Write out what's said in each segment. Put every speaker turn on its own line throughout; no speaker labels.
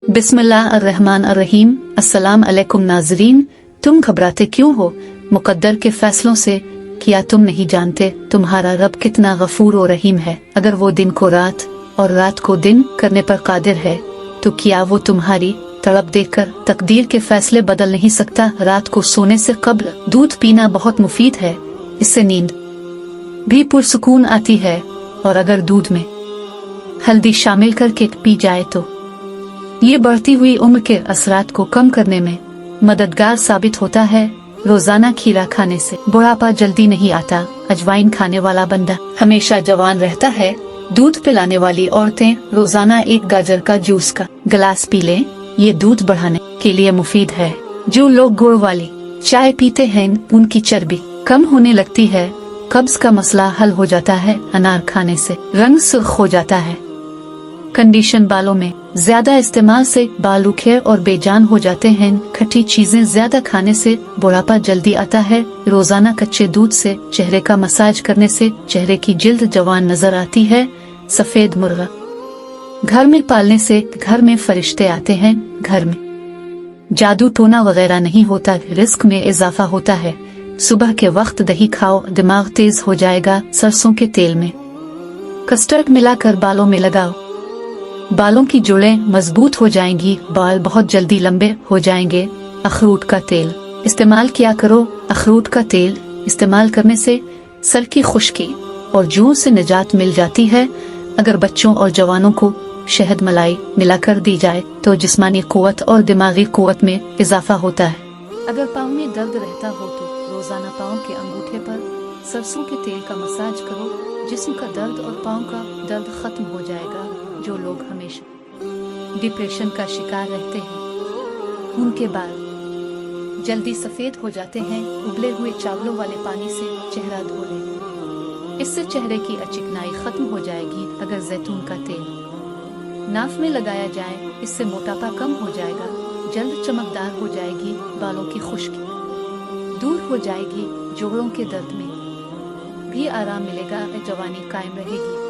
बिस्मिल्लाहिर्रहमानिर्रहीम। अस्सलाम अलैकुम नाज़रीन, तुम घबराते क्यों हो मुकद्दर के फैसलों से? क्या तुम नहीं जानते तुम्हारा रब कितना गफूर और रहीम है? अगर वो दिन को रात और रात को दिन करने पर कादिर है तो क्या वो तुम्हारी तड़प देखकर तकदीर के फैसले बदल नहीं सकता? रात को सोने से कब्ल दूध पीना बहुत मुफीद है, इससे नींद भी पुरसुकून आती है। और अगर दूध में हल्दी शामिल करके पी जाए तो ये बढ़ती हुई उम्र के असरात को कम करने में मददगार साबित होता है। रोजाना खीरा खाने से बुढ़ापा जल्दी नहीं आता। अजवाइन खाने वाला बंदा हमेशा जवान रहता है। दूध पिलाने वाली औरतें रोजाना एक गाजर का जूस का गिलास पी लें, ये दूध बढ़ाने के लिए मुफीद है। जो लोग गुड़ वाली चाय पीते हैं उनकी चर्बी कम होने लगती है। कब्ज का मसला हल हो जाता है। अनार खाने से रंग सुर्ख हो जाता है। कंडीशन बालों में ज्यादा इस्तेमाल से बाल रूखे और बेजान हो जाते हैं। खट्टी चीजें ज्यादा खाने से बुढ़ापा जल्दी आता है। रोजाना कच्चे दूध से चेहरे का मसाज करने से चेहरे की जिल्द जवान नजर आती है। सफेद मुर्गा घर में पालने से घर में फरिश्ते आते हैं। घर में जादू टोना वगैरह नहीं होता, रिस्क में इजाफा होता है। सुबह के वक्त दही खाओ, दिमाग तेज हो जाएगा। सरसों के तेल में कस्टर्ड मिलाकर बालों में लगाओ, बालों की जड़ें मजबूत हो जाएंगी, बाल बहुत जल्दी लंबे हो जाएंगे। अखरोट का तेल इस्तेमाल किया करो। अखरोट का तेल इस्तेमाल करने से सर की खुश्की और जूं से निजात मिल जाती है। अगर बच्चों और जवानों को शहद मलाई मिलाकर दी जाए तो जिस्मानी कुव्वत और दिमागी कुव्वत में इजाफा होता है। अगर पाँव में दर्द रहता हो तो रोजाना पाँव के अंगूठे पर सरसों के तेल का मसाज करो। जिस्म का दर्द और पाँव का दर्द खत्म हो जाएगा। जो लोग हमेशा डिप्रेशन का शिकार रहते हैं उनके बाल जल्दी सफेद हो जाते हैं। उबले हुए चावलों वाले पानी से चेहरा धो लें, इससे चेहरे की चिकनाई खत्म हो जाएगी। अगर जैतून का तेल नाक में लगाया जाए, इससे मोटापा कम हो जाएगा, जल्द चमकदार हो जाएगी, बालों की खुश्की दूर हो जाएगी, जोड़ों के दर्द में भी आराम मिलेगा, जवानी कायम रहेगी।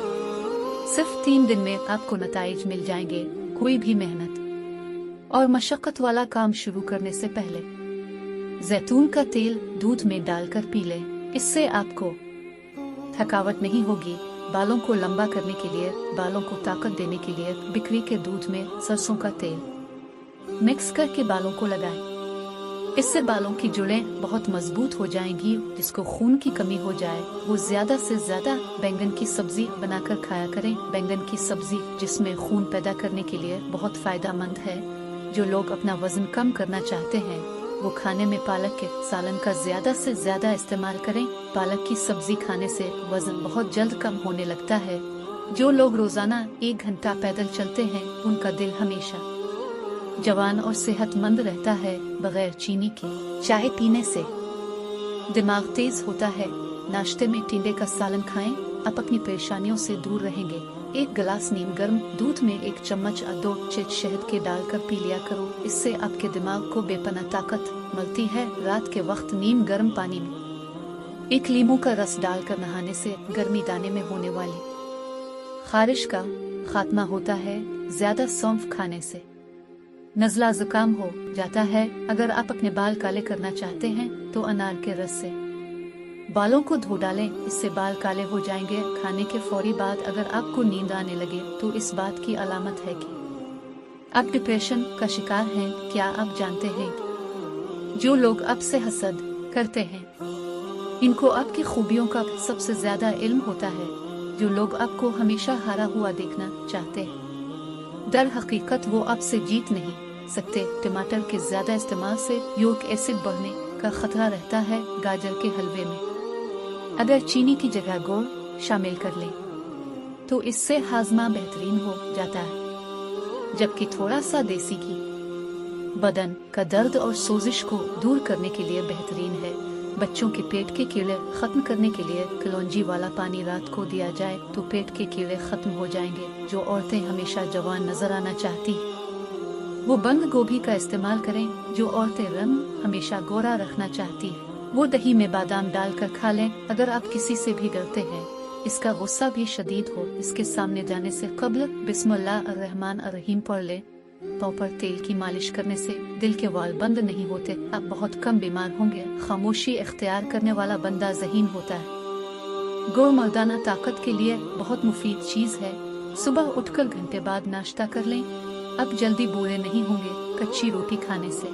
सिर्फ 3 दिन में आपको नताइज मिल जाएंगे। कोई भी मेहनत और मशक्कत वाला काम शुरू करने से पहले जैतून का तेल दूध में डालकर पी लें, इससे आपको थकावट नहीं होगी। बालों को लंबा करने के लिए, बालों को ताकत देने के लिए बिक्री के दूध में सरसों का तेल मिक्स करके बालों को लगाएं। इससे बालों की जड़ें बहुत मजबूत हो जाएंगी। जिसको खून की कमी हो जाए वो ज्यादा से ज्यादा बैंगन की सब्जी बनाकर खाया करें। बैंगन की सब्जी जिसमें खून पैदा करने के लिए बहुत फायदेमंद है। जो लोग अपना वजन कम करना चाहते हैं वो खाने में पालक के सालन का ज्यादा से ज्यादा इस्तेमाल करें। पालक की सब्जी खाने से वजन बहुत जल्द कम होने लगता है। जो लोग रोजाना 1 घंटा पैदल चलते हैं उनका दिल हमेशा जवान और सेहतमंद रहता है। बगैर चीनी के चाय पीने से दिमाग तेज होता है। नाश्ते में टिंडे का सालन खाएं, आप अपनी परेशानियों से दूर रहेंगे। 1 गिलास नीम गर्म दूध में 1 चम्मच 2 चम्मच शहद के डालकर पी लिया करो, इससे आपके दिमाग को बेपनाह ताकत मिलती है। रात के वक्त नीम गर्म पानी में 1 लीमू का रस डालकर नहाने से गर्मी दाने में होने वाली खारिश का खात्मा होता है। ज्यादा सौंफ खाने से नज़ला जुकाम हो जाता है। अगर आप अपने बाल काले करना चाहते हैं तो अनार के रस से बालों को धो डालें, इससे बाल काले हो जाएंगे। खाने के फौरी बाद अगर आपको नींद आने लगे तो इस बात की अलामत है कि आप डिप्रेशन का शिकार हैं। क्या आप जानते हैं कि जो लोग आपसे हसद करते हैं इनको आपकी खूबियों का सबसे ज्यादा इल्म होता है। जो लोग आपको हमेशा हारा हुआ देखना चाहते हैं दर हकीकत वो आपसे जीत नहीं सकते। टमाटर के ज्यादा इस्तेमाल से यूरिक एसिड बढ़ने का खतरा रहता है। गाजर के हलवे में अगर चीनी की जगह गुड़ शामिल कर लें तो इससे हाजमा बेहतरीन हो जाता है। जबकि थोड़ा सा देसी घी बदन का दर्द और सोजिश को दूर करने के लिए बेहतरीन है। बच्चों के पेट के कीड़े खत्म करने के लिए कलौंजी वाला पानी रात को दिया जाए तो पेट के कीड़े खत्म हो जाएंगे। जो औरतें हमेशा जवान नजर आना चाहती वो बंद गोभी का इस्तेमाल करें। जो औरतें रंग हमेशा गोरा रखना चाहती हैं वो दही में बादाम डालकर खा लें। अगर आप किसी से भी डरते हैं, इसका गुस्सा भी शदीद हो, इसके सामने जाने से कब्ल बिस्मिल्लाहिर्रहमानिर्रहीम पढ़ लें पाँव पर तेल की मालिश करने से दिल के वाल बंद नहीं होते। आप बहुत कम बीमार होंगे। खामोशी इख्तियार करने वाला बंदा ज़हीन होता है। गुड़ मर्दाना ताकत के लिए बहुत मुफीद चीज़ है। सुबह उठकर घंटे बाद नाश्ता कर लें। अब जल्दी बूढ़े नहीं होंगे कच्ची रोटी खाने से।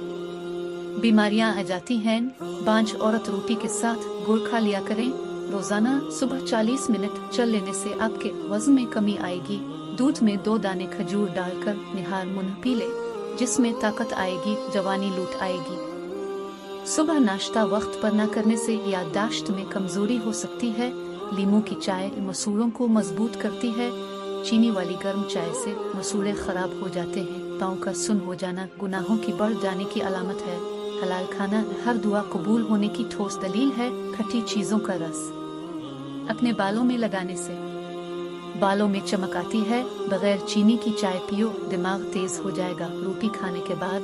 बीमारियां आ जाती हैं। बांझ औरत रोटी के साथ गुड़ खा लिया करें। रोजाना सुबह 40 मिनट चल लेने से आपके वजन में कमी आएगी। दूध में 2 दाने खजूर डालकर निहार मुन्ह पी ले, जिसमें ताकत आएगी, जवानी लूट आएगी। सुबह नाश्ता वक्त पर न करने से याददाश्त में कमजोरी हो सकती है। लीमू की चाय मसूड़ों को मजबूत करती है। चीनी वाली गर्म चाय से मसूड़े खराब हो जाते हैं। पाँव का सुन हो जाना गुनाहों की बढ़ जाने की अलामत है। हलाल खाना हर दुआ कबूल होने की ठोस दलील है। खट्टी चीजों का रस अपने बालों में लगाने से बालों में चमक आती है। बगैर चीनी की चाय पियो, दिमाग तेज हो जाएगा। रोटी खाने के बाद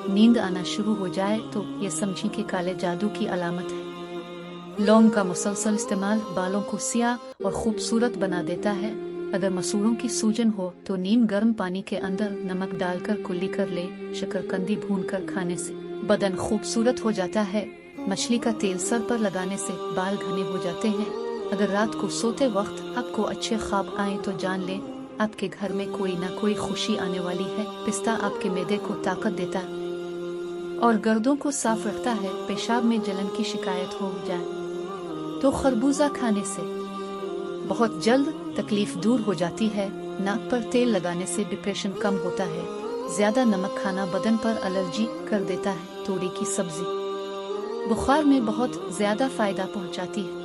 नींद आना शुरू हो जाए तो ये समझी कि काले जादू की अलामत है। लौंग का मुसलसल इस्तेमाल बालों को सियाह और खूबसूरत बना देता है। अगर मसूड़ों की सूजन हो तो नीम गर्म पानी के अंदर नमक डालकर कुल्ली कर ले। शकरकंदी भूनकर खाने से बदन खूबसूरत हो जाता है। मछली का तेल सर पर लगाने से बाल घने हो जाते हैं। अगर रात को सोते वक्त आपको अच्छे ख्वाब आए तो जान लें आपके घर में कोई ना कोई खुशी आने वाली है। पिस्ता आपके मैदे को ताकत देता है और गर्दों को साफ रखता है। पेशाब में जलन की शिकायत हो जाए तो खरबूजा खाने से बहुत जल्द तकलीफ दूर हो जाती है। नाक पर तेल लगाने से डिप्रेशन कम होता है। ज्यादा नमक खाना बदन पर एलर्जी कर देता है। तोरी की सब्जी बुखार में बहुत ज्यादा फायदा पहुंचाती है।